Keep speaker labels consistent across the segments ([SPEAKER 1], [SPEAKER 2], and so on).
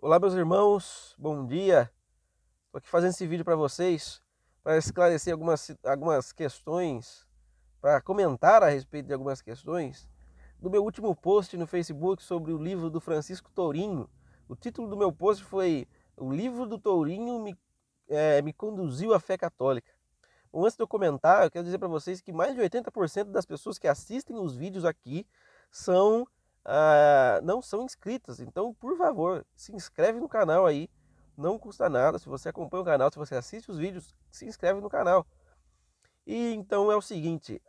[SPEAKER 1] Olá, meus irmãos, bom dia. Estou aqui fazendo esse vídeo para vocês, para esclarecer algumas questões, para comentar a respeito de algumas questões do meu último post no Facebook sobre o livro do Francisco Tourinho. O título do meu post foi "O livro do Tourinho me conduziu à fé católica". Bom, antes de eu comentar, eu quero dizer para vocês que mais de 80% das pessoas que assistem os vídeos aqui são não são inscritas. Então, por favor, se inscreve no canal aí. Não custa nada. Se você acompanha o canal, se você assiste os vídeos, se inscreve no canal. E então é o seguinte,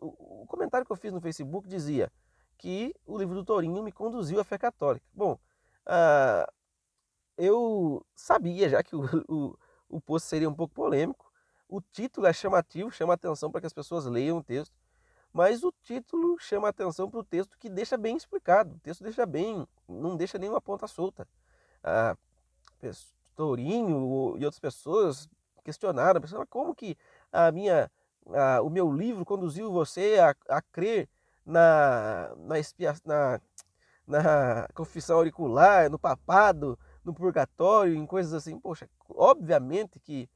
[SPEAKER 1] o comentário que eu fiz no Facebook dizia que o livro do Tourinho me conduziu à fé católica. Bom, ah, eu sabia já que o post seria um pouco polêmico. O título é chamativo, chama atenção para que as pessoas leiam o texto, mas o título chama atenção para o texto que deixa bem explicado. O texto deixa bem, não deixa nenhuma ponta solta. A Tourinho e outras pessoas questionaram, pensaram, como que a minha, o meu livro conduziu você a crer na confissão auricular, no papado, no purgatório, em coisas assim. Poxa, obviamente que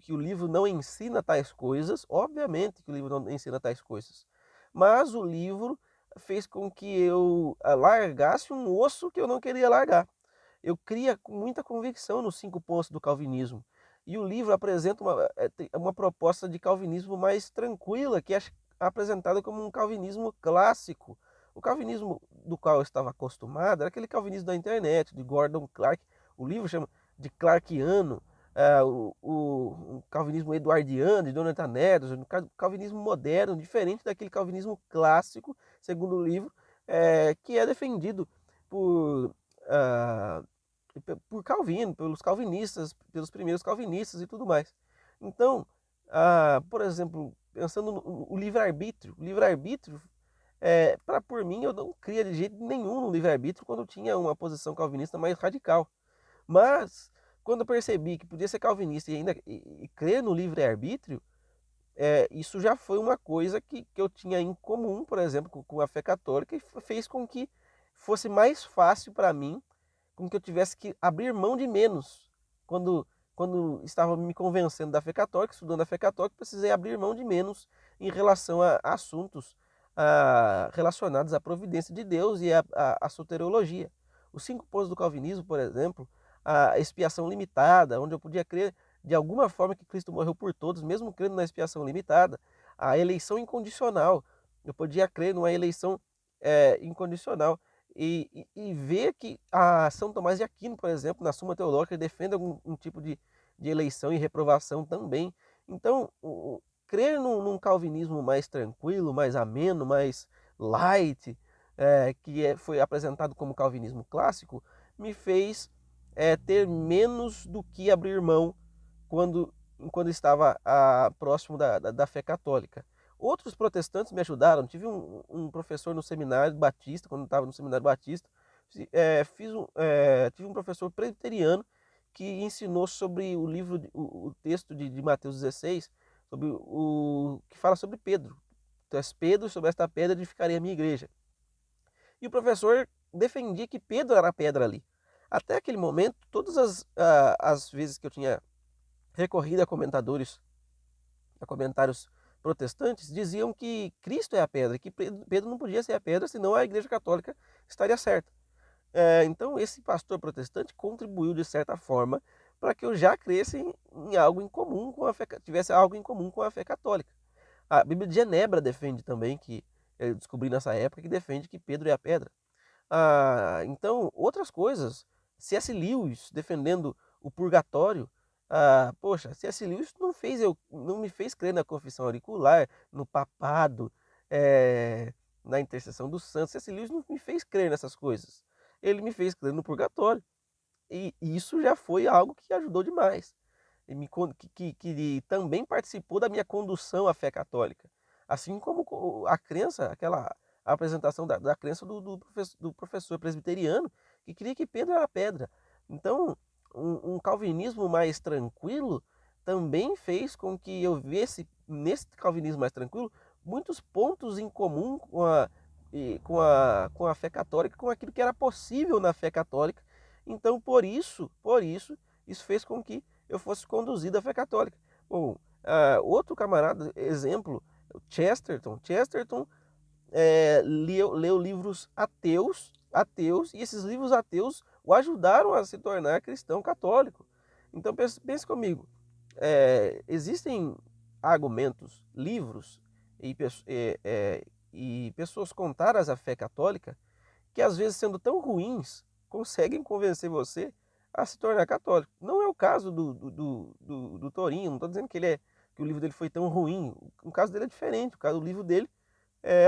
[SPEAKER 1] o livro não ensina tais coisas, obviamente que o livro não ensina tais coisas, mas o livro fez com que eu largasse um osso que eu não queria largar. Eu cria com muita convicção nos 5 pontos do calvinismo. E o livro apresenta uma proposta de calvinismo mais tranquila, que é apresentada como um calvinismo clássico. O calvinismo do qual eu estava acostumado era aquele calvinismo da internet, de Gordon Clark. O livro chama de Clarkiano, o calvinismo eduardiano, de Jonathan Edwards, o calvinismo moderno, diferente daquele calvinismo clássico, segundo o livro, que é defendido por ah, por Calvino, pelos calvinistas, pelos primeiros calvinistas e tudo mais. Então, por exemplo, pensando no livre-arbítrio, o livre-arbítrio, por mim, eu não cria de jeito nenhum no livre-arbítrio quando eu tinha uma posição calvinista mais radical. Mas, quando eu percebi que podia ser calvinista e ainda crer no livre-arbítrio, isso já foi uma coisa que eu tinha em comum, por exemplo, com a fé católica, e fez com que fosse mais fácil para mim, com que eu tivesse que abrir mão de menos. Quando estava me convencendo da fé católica, estudando a fé católica, precisei abrir mão de menos em relação a assuntos relacionados à providência de Deus e à soteriologia. Os 5 pontos do calvinismo, por exemplo, a expiação limitada, onde eu podia crer de alguma forma que Cristo morreu por todos, mesmo crendo na expiação limitada, a eleição incondicional, eu podia crer numa eleição incondicional e ver que a São Tomás de Aquino, por exemplo, na Suma Teológica, defende um tipo de eleição e reprovação também. Então, crer num calvinismo mais tranquilo, mais ameno, mais light, foi apresentado como calvinismo clássico, me fez ter menos do que abrir mão quando, quando estava próximo da fé católica. Outros protestantes me ajudaram. Tive um professor no seminário batista, quando estava no seminário batista, tive um professor presbiteriano que ensinou sobre o livro, o texto de Mateus 16, sobre que fala sobre Pedro. Tu és Pedro, sobre esta pedra edificarei a minha igreja. E o professor defendia que Pedro era a pedra ali. Até aquele momento, todas as vezes que eu tinha recorrido a comentários protestantes, diziam que Cristo é a pedra, que Pedro não podia ser a pedra, senão a Igreja Católica estaria certa. Então, esse pastor protestante contribuiu de certa forma para que eu já cresça em algo em comum com a fé, tivesse algo em comum com a fé católica. A Bíblia de Genebra defende também que eu descobri nessa época que defende que Pedro é a pedra. Então, outras coisas, C.S. Lewis defendendo o purgatório. Poxa, C.S. Lewis não me fez crer na confissão auricular, no papado, na intercessão dos santos. C.S. Lewis não me fez crer nessas coisas. Ele me fez crer no purgatório. E isso já foi algo que ajudou demais. E que também participou da minha condução à fé católica. Assim como a crença, a apresentação da crença do professor presbiteriano, que queria que Pedro era pedra. Então, um calvinismo mais tranquilo também fez com que eu visse, nesse calvinismo mais tranquilo, muitos pontos em comum com a fé católica, com aquilo que era possível na fé católica, Então, isso fez com que eu fosse conduzido à fé católica. Bom, outro camarada, exemplo, Chesterton. Chesterton leu livros ateus, e esses livros ateus o ajudaram a se tornar cristão católico. Então pense comigo, existem argumentos, livros e pessoas contrárias à fé católica que às vezes sendo tão ruins conseguem convencer você a se tornar católico. Não é o caso do Torinho, não estou dizendo que o livro dele foi tão ruim, o caso dele é diferente, o livro dele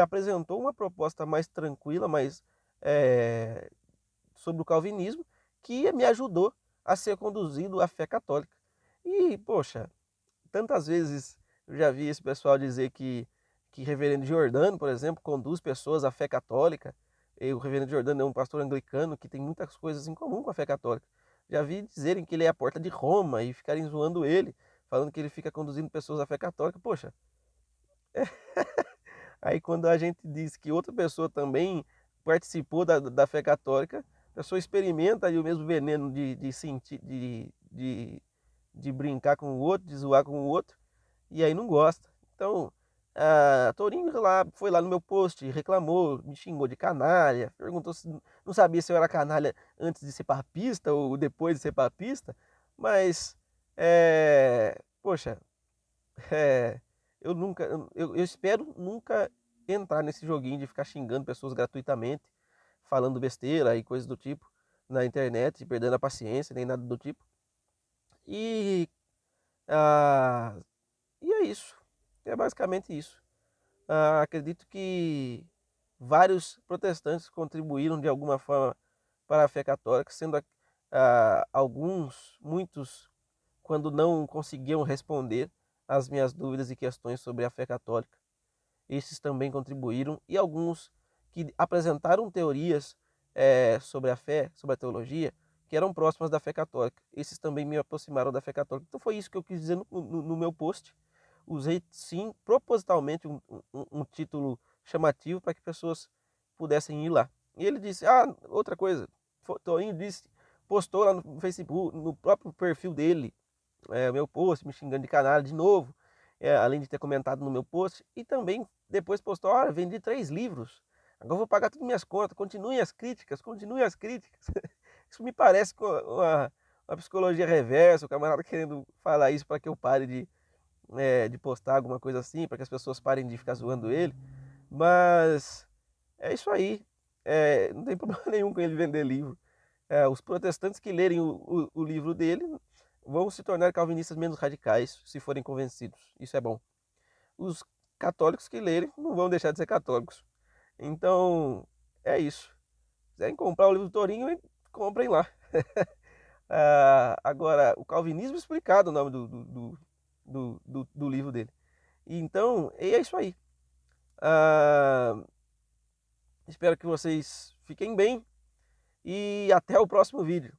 [SPEAKER 1] apresentou uma proposta mais tranquila, mais sobre o calvinismo, que me ajudou a ser conduzido à fé católica. E, poxa, tantas vezes eu já vi esse pessoal dizer que Reverendo Giordano, por exemplo, conduz pessoas à fé católica. E o Reverendo Giordano é um pastor anglicano que tem muitas coisas em comum com a fé católica. Já vi dizerem que ele é a porta de Roma e ficarem zoando ele, falando que ele fica conduzindo pessoas à fé católica. Poxa, aí quando a gente diz que outra pessoa também participou da fé católica, a pessoa experimenta aí o mesmo veneno de sentir, de brincar com o outro, de zoar com o outro, e aí não gosta. Então, a Torinho foi lá no meu post, reclamou, me xingou de canalha, perguntou se não sabia se eu era canalha antes de ser papista ou depois de ser papista, mas, poxa, é, eu espero nunca entrar nesse joguinho de ficar xingando pessoas gratuitamente, falando besteira e coisas do tipo na internet, perdendo a paciência, nem nada do tipo. E, ah, e é isso. É basicamente isso. Acredito que vários protestantes contribuíram de alguma forma para a fé católica, sendo muitos, quando não conseguiam responder às minhas dúvidas e questões sobre a fé católica. Estes também contribuíram, e alguns que apresentaram teorias sobre a fé, sobre a teologia, que eram próximas da fé católica. Esses também me aproximaram da fé católica. Então foi isso que eu quis dizer no meu post. Usei, sim, propositalmente um título chamativo para que pessoas pudessem ir lá. E ele disse, outra coisa, Torinho disse, postou lá no Facebook, no próprio perfil dele, meu post, me xingando de canalha de novo, além de ter comentado no meu post, e também depois postou, olha, vendi 3 livros, agora eu vou pagar todas minhas contas, continuem as críticas, continuem as críticas. Isso me parece com uma psicologia reversa, o camarada querendo falar isso para que eu pare de postar alguma coisa assim, para que as pessoas parem de ficar zoando ele, mas é isso aí, não tem problema nenhum com ele vender livro. Os protestantes que lerem o livro dele vão se tornar calvinistas menos radicais, se forem convencidos. Isso é bom. Os católicos que lerem não vão deixar de ser católicos. Então, é isso. Se quiserem comprar o livro do Torinho, comprem lá. Agora, o Calvinismo Explicado, o nome do livro dele. Então, é isso aí. Espero que vocês fiquem bem e até o próximo vídeo.